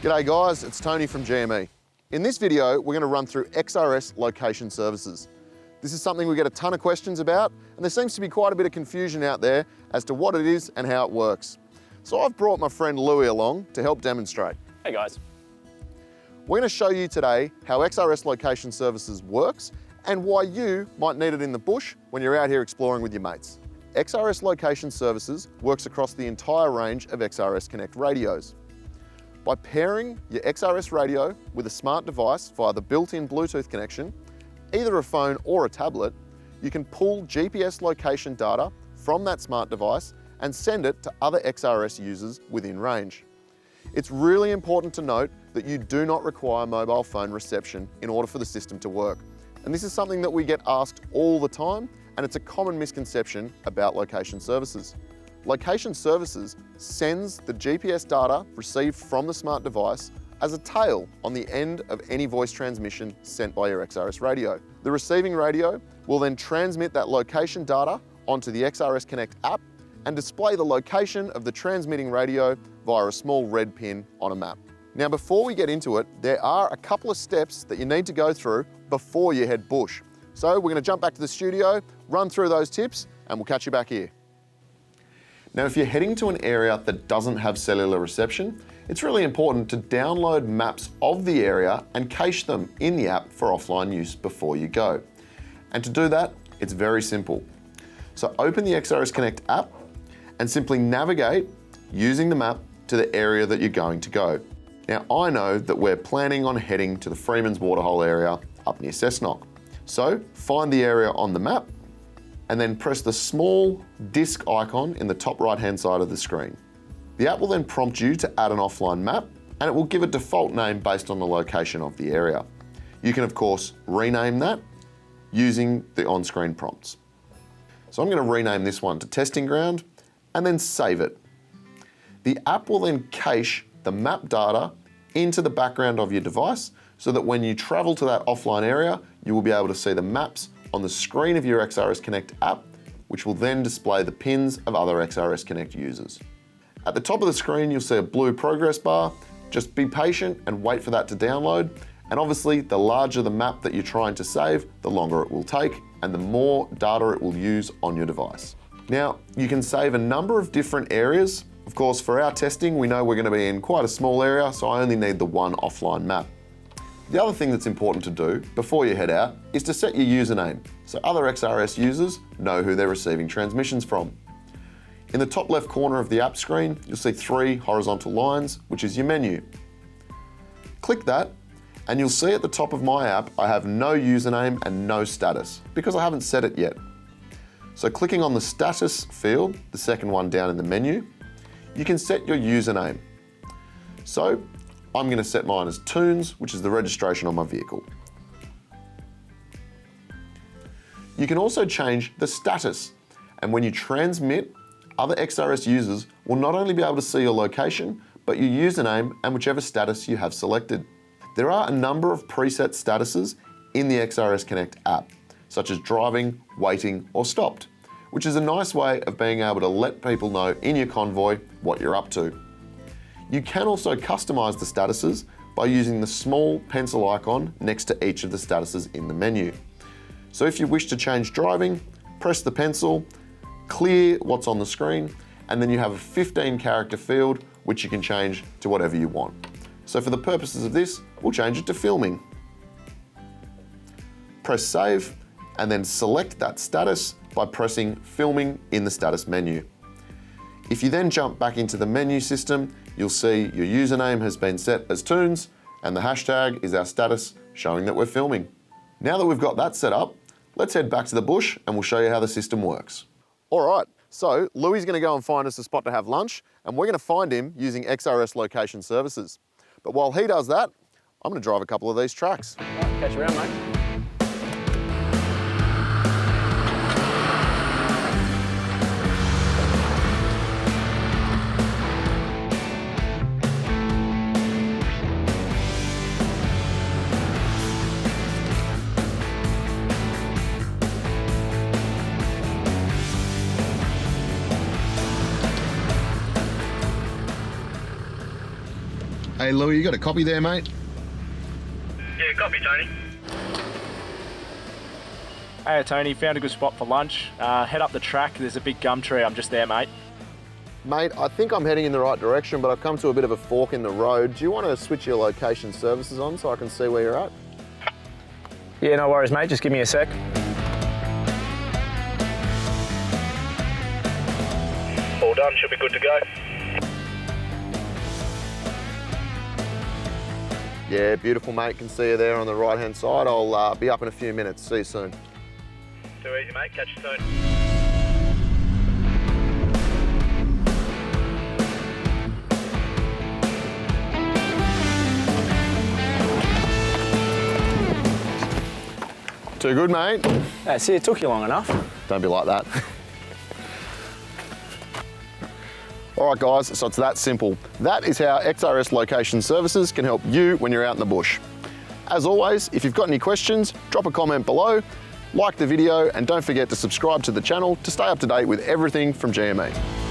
G'day guys, it's Tony from GME. In this video, we're going to run through XRS location services. This is something we get a ton of questions about, and there seems to be quite a bit of confusion out there as to what it is and how it works. So I've brought my friend Louis along to help demonstrate. Hey guys. We're going to show you today how XRS location services works and why you might need it in the bush when you're out here exploring with your mates. XRS location services works across the entire range of XRS Connect radios. By pairing your XRS radio with a smart device via the built-in Bluetooth connection, either a phone or a tablet, you can pull GPS location data from that smart device and send it to other XRS users within range. It's really important to note that you do not require mobile phone reception in order for the system to work. And this is something that we get asked all the time, and it's a common misconception about location services. Location services sends the GPS data received from the smart device as a tail on the end of any voice transmission sent by your XRS radio. The receiving radio will then transmit that location data onto the XRS Connect app and display the location of the transmitting radio via a small red pin on a map. Now, before we get into it, there are a couple of steps that you need to go through before you head bush. So we're going to jump back to the studio, run through those tips, and we'll catch you back here. Now, if you're heading to an area that doesn't have cellular reception, it's really important to download maps of the area and cache them in the app for offline use before you go. And to do that, it's very simple. So open the XRS Connect app and simply navigate using the map to the area that you're going to go. Now, I know that we're planning on heading to the Freeman's Waterhole area up near Cessnock. So find the area on the map and then press the small disc icon in the top right-hand side of the screen. The app will then prompt you to add an offline map, and it will give a default name based on the location of the area. You can, of course, rename that using the on-screen prompts. So I'm going to rename this one to Testing Ground and then save it. The app will then cache the map data into the background of your device so that when you travel to that offline area, you will be able to see the maps on the screen of your XRS Connect app, which will then display the pins of other XRS Connect users. At the top of the screen, you'll see a blue progress bar. Just be patient and wait for that to download. And obviously, the larger the map that you're trying to save, the longer it will take and the more data it will use on your device. Now, you can save a number of different areas. Of course, for our testing, we know we're going to be in quite a small area, so I only need the one offline map. The other thing that's important to do before you head out is to set your username so other XRS users know who they're receiving transmissions from. In the top left corner of the app screen, you'll see 3 horizontal lines, which is your menu. Click that and you'll see at the top of my app, I have no username and no status because I haven't set it yet. So clicking on the status field, the second one down in the menu, you can set your username. So I'm going to set mine as Toons, which is the registration on my vehicle. You can also change the status, and when you transmit, other XRS users will not only be able to see your location, but your username and whichever status you have selected. There are a number of preset statuses in the XRS Connect app, such as driving, waiting, or stopped, which is a nice way of being able to let people know in your convoy what you're up to. You can also customize the statuses by using the small pencil icon next to each of the statuses in the menu. So if you wish to change driving, press the pencil, clear what's on the screen, and then you have a 15-character field which you can change to whatever you want. So for the purposes of this, we'll change it to filming. Press save, and then select that status by pressing filming in the status menu. If you then jump back into the menu system, you'll see your username has been set as Toons and the hashtag is our status showing that we're filming. Now that we've got that set up, let's head back to the bush and we'll show you how the system works. All right, so Louis is going to go and find us a spot to have lunch, and we're going to find him using XRS location services. But while he does that, I'm going to drive a couple of these tracks. All right, catch you around, mate. Hey Louis, you got a copy there, mate? Yeah, copy, Tony. Hey Tony, found a good spot for lunch. Head up the track, there's a big gum tree, I'm just there, mate. Mate, I think I'm heading in the right direction, but I've come to a bit of a fork in the road. Do you want to switch your location services on so I can see where you're at? Yeah, no worries, mate, just give me a sec. All done, should be good to go. Yeah, beautiful, mate. Can see you there on the right-hand side. I'll be up in a few minutes. See you soon. Too easy, mate. Catch you soon. Too good, mate? See, it took you long enough. Don't be like that. All right, guys, so it's that simple. That is how XRS Location Services can help you when you're out in the bush. As always, if you've got any questions, drop a comment below, like the video, and don't forget to subscribe to the channel to stay up to date with everything from GME.